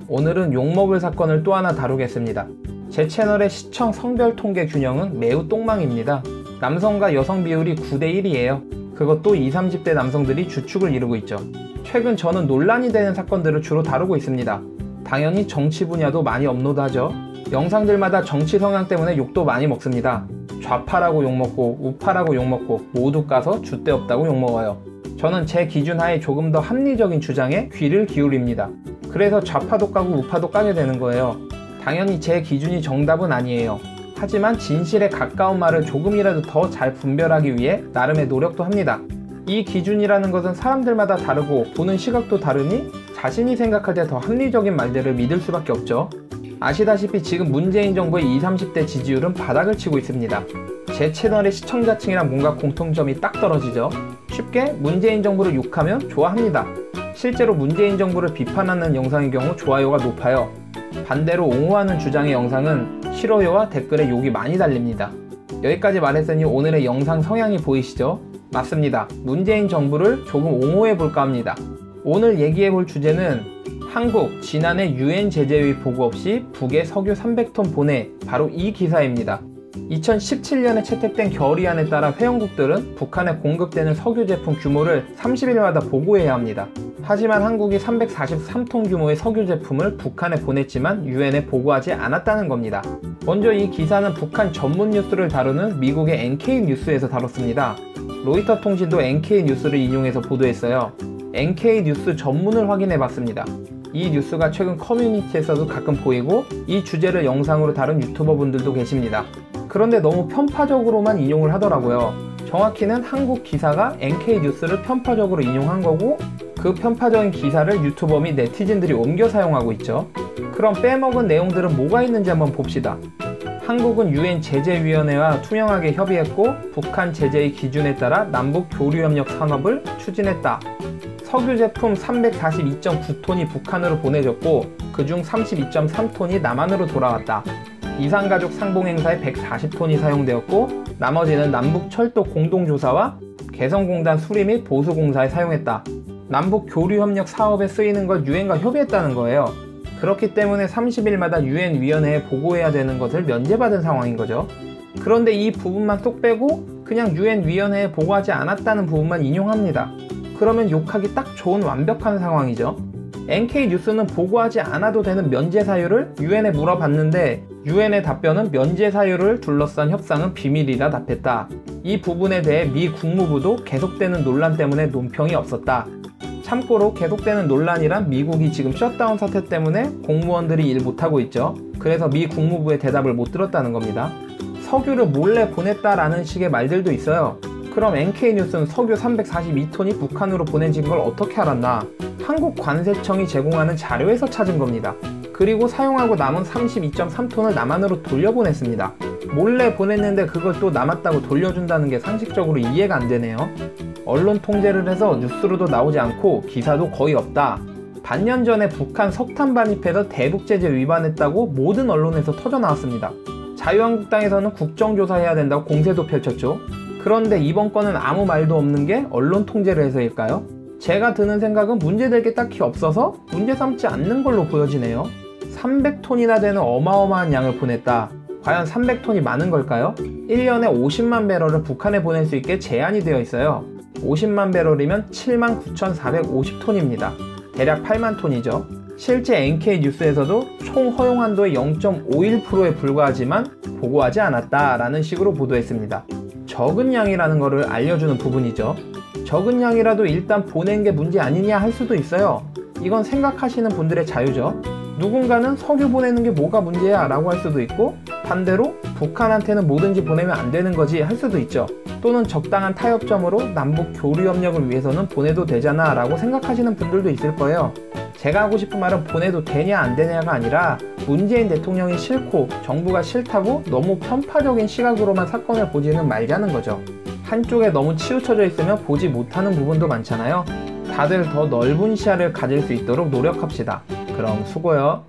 오늘은 욕먹을 사건을 또 하나 다루겠습니다. 제 채널의 시청 성별 통계 균형은 매우 똥망입니다. 남성과 여성 비율이 9대1이에요. 그것도 20, 30대 남성들이 주축을 이루고 있죠. 최근 저는 논란이 되는 사건들을 주로 다루고 있습니다. 당연히 정치 분야도 많이 업로드하죠. 영상들마다 정치 성향 때문에 욕도 많이 먹습니다. 좌파라고 욕먹고 우파라고 욕먹고 모두 까서 줏대 없다고 욕먹어요. 저는 제 기준 하에 조금 더 합리적인 주장에 귀를 기울입니다. 그래서 좌파도 까고 우파도 까게 되는 거예요. 당연히 제 기준이 정답은 아니에요. 하지만 진실에 가까운 말을 조금이라도 더 잘 분별하기 위해 나름의 노력도 합니다. 이 기준이라는 것은 사람들마다 다르고 보는 시각도 다르니 자신이 생각할 때 더 합리적인 말들을 믿을 수밖에 없죠. 아시다시피 지금 문재인 정부의 20, 30대 지지율은 바닥을 치고 있습니다. 제 채널의 시청자층이랑 뭔가 공통점이 딱 떨어지죠. 쉽게 문재인 정부를 욕하면 좋아합니다. 실제로 문재인 정부를 비판하는 영상의 경우 좋아요가 높아요. 반대로 옹호하는 주장의 영상은 싫어요와 댓글에 욕이 많이 달립니다. 여기까지 말했으니 오늘의 영상 성향이 보이시죠? 맞습니다. 문재인 정부를 조금 옹호해 볼까 합니다. 오늘 얘기해 볼 주제는 한국 지난해 UN 제재의 보고 없이 북에 석유 300톤 보내, 바로 이 기사입니다. 2017년에 채택된 결의안에 따라 회원국들은 북한에 공급되는 석유 제품 규모를 30일마다 보고해야 합니다. 하지만 한국이 343톤 규모의 석유 제품을 북한에 보냈지만 유엔에 보고하지 않았다는 겁니다. 먼저 이 기사는 북한 전문 뉴스를 다루는 미국의 NK뉴스에서 다뤘습니다. 로이터 통신도 NK뉴스를 인용해서 보도했어요. NK뉴스 전문을 확인해 봤습니다. 이 뉴스가 최근 커뮤니티에서도 가끔 보이고 이 주제를 영상으로 다룬 유튜버 분들도 계십니다. 그런데 너무 편파적으로만 인용을 하더라고요. 정확히는 한국 기사가 NK뉴스를 편파적으로 인용한 거고 그 편파적인 기사를 유튜버 및 네티즌들이 옮겨 사용하고 있죠. 그럼 빼먹은 내용들은 뭐가 있는지 한번 봅시다. 한국은 UN 제재위원회와 투명하게 협의했고 북한 제재의 기준에 따라 남북 교류협력 산업을 추진했다. 석유 제품 342.9톤이 북한으로 보내졌고 그중 32.3톤이 남한으로 돌아왔다. 이산가족 상봉행사에 140톤이 사용되었고 나머지는 남북철도 공동조사와 개성공단 수리 및 보수공사에 사용했다. 남북 교류협력 사업에 쓰이는 걸 유엔과 협의했다는 거예요. 그렇기 때문에 30일마다 유엔 위원회에 보고해야 되는 것을 면제받은 상황인 거죠. 그런데 이 부분만 쏙 빼고 그냥 유엔 위원회에 보고하지 않았다는 부분만 인용합니다. 그러면 욕하기 딱 좋은 완벽한 상황이죠. NK뉴스는 보고하지 않아도 되는 면제 사유를 유엔에 물어봤는데 유엔의 답변은 면제 사유를 둘러싼 협상은 비밀이라 답했다. 이 부분에 대해 미 국무부도 계속되는 논란 때문에 논평이 없었다. 참고로 계속되는 논란이란 미국이 지금 셧다운 사태 때문에 공무원들이 일 못하고 있죠. 그래서 미 국무부의 대답을 못 들었다는 겁니다. 석유를 몰래 보냈다라는 식의 말들도 있어요. 그럼 NK뉴스는 석유 342톤이 북한으로 보내진 걸 어떻게 알았나? 한국 관세청이 제공하는 자료에서 찾은 겁니다. 그리고 사용하고 남은 32.3톤을 남한으로 돌려보냈습니다. 몰래 보냈는데 그걸 또 남았다고 돌려준다는 게 상식적으로 이해가 안 되네요. 언론 통제를 해서 뉴스로도 나오지 않고 기사도 거의 없다. 반년 전에 북한 석탄 반입해서 대북제재 위반했다고 모든 언론에서 터져나왔습니다. 자유한국당에서는 국정조사해야 된다고 공세도 펼쳤죠. 그런데 이번 건은 아무 말도 없는 게 언론 통제를 해서일까요? 제가 드는 생각은 문제될 게 딱히 없어서 문제 삼지 않는 걸로 보여지네요. 300톤이나 되는 어마어마한 양을 보냈다. 과연 300톤이 많은 걸까요? 1년에 50만 배럴을 북한에 보낼 수 있게 제한이 되어 있어요. 50만 배럴이면 79,450톤입니다. 대략 8만 톤이죠. 실제 NK뉴스에서도 총 허용 한도의 0.51%에 불과하지만 보고하지 않았다라는 식으로 보도했습니다. 적은 양이라는 것을 알려주는 부분이죠. 적은 양이라도 일단 보낸 게 문제 아니냐 할 수도 있어요. 이건 생각하시는 분들의 자유죠. 누군가는 석유 보내는 게 뭐가 문제야 라고 할 수도 있고 반대로 북한한테는 뭐든지 보내면 안 되는 거지 할 수도 있죠. 또는 적당한 타협점으로 남북 교류협력을 위해서는 보내도 되잖아 라고 생각하시는 분들도 있을 거예요. 제가 하고 싶은 말은 보내도 되냐 안 되냐가 아니라 문재인 대통령이 싫고 정부가 싫다고 너무 편파적인 시각으로만 사건을 보지는 말자는 거죠. 한쪽에 너무 치우쳐져 있으면 보지 못하는 부분도 많잖아요. 다들 더 넓은 시야를 가질 수 있도록 노력합시다. 그럼 수고요.